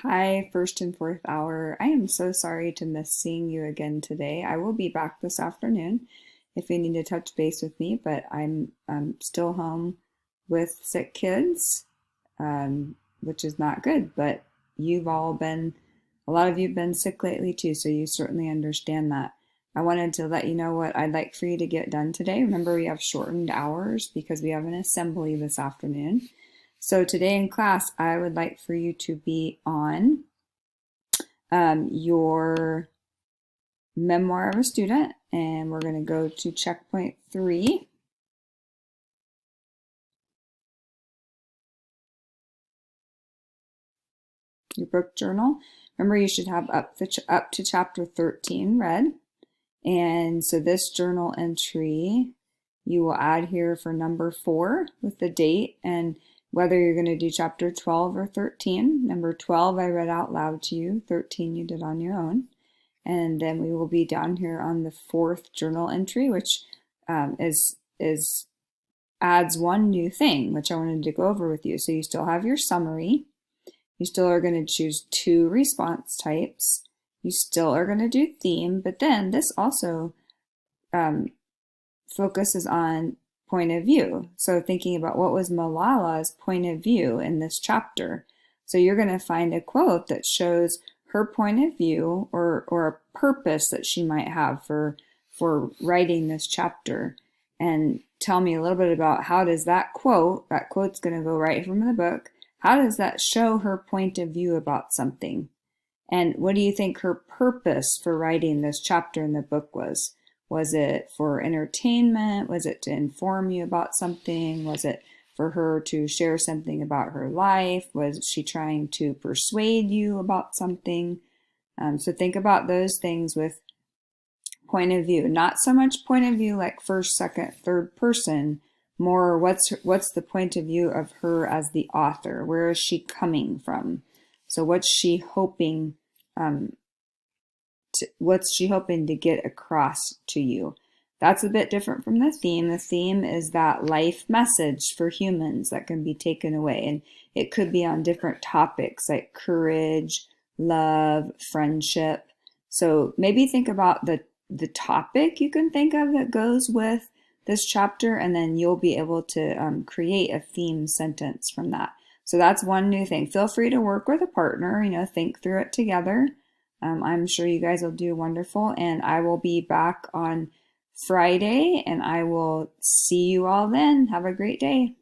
Hi, first and fourth hour. I am so sorry to miss seeing you again today. I will be back this afternoon if you need to touch base with me, but I'm still home with sick kids, which is not good. But you've all been, a lot of you have been sick lately too, so you certainly understand that. I wanted to let you know what I'd like for you to get done today. Remember, we have shortened hours because we have an assembly this afternoon. So today in class, I would like for you to be on your memoir of a student, and we're going to go to checkpoint 3. Your book journal. Remember, you should have up to chapter 13 read. And so this journal entry you will add here for number 4 with the date and whether you're going to do chapter 12 or 13. Number 12 I read out loud to you, 13 you did on your own. And then we will be down here on the 4th journal entry, which adds one new thing, which I wanted to go over with you. So you still have your summary. You still are going to choose 2 response types. You still are going to do theme, but then this also focuses on point of view. So thinking about what was Malala's point of view in this chapter. So you're going to find a quote that shows her point of view or a purpose that she might have for writing this chapter. And tell me a little bit about how does that quote's going to go right from the book, how does that show her point of view about something? And what do you think her purpose for writing this chapter in the book was? Was it for entertainment? Was it to inform you about something? Was it for her to share something about her life? Was she trying to persuade you about something? So think about those things with point of view. Not so much point of view like first, second, third person, more what's the point of view of her as the author? Where is she coming from? So what's she hoping to get across to you? That's a bit different from the theme. The theme is that life message for humans that can be taken away. And it could be on different topics like courage, love, friendship. So maybe think about the topic you can think of that goes with this chapter, and then you'll be able to create a theme sentence from that. So that's one new thing. Feel free to work with a partner, think through it together. I'm sure you guys will do wonderful, and I will be back on Friday, and I will see you all then. Have a great day.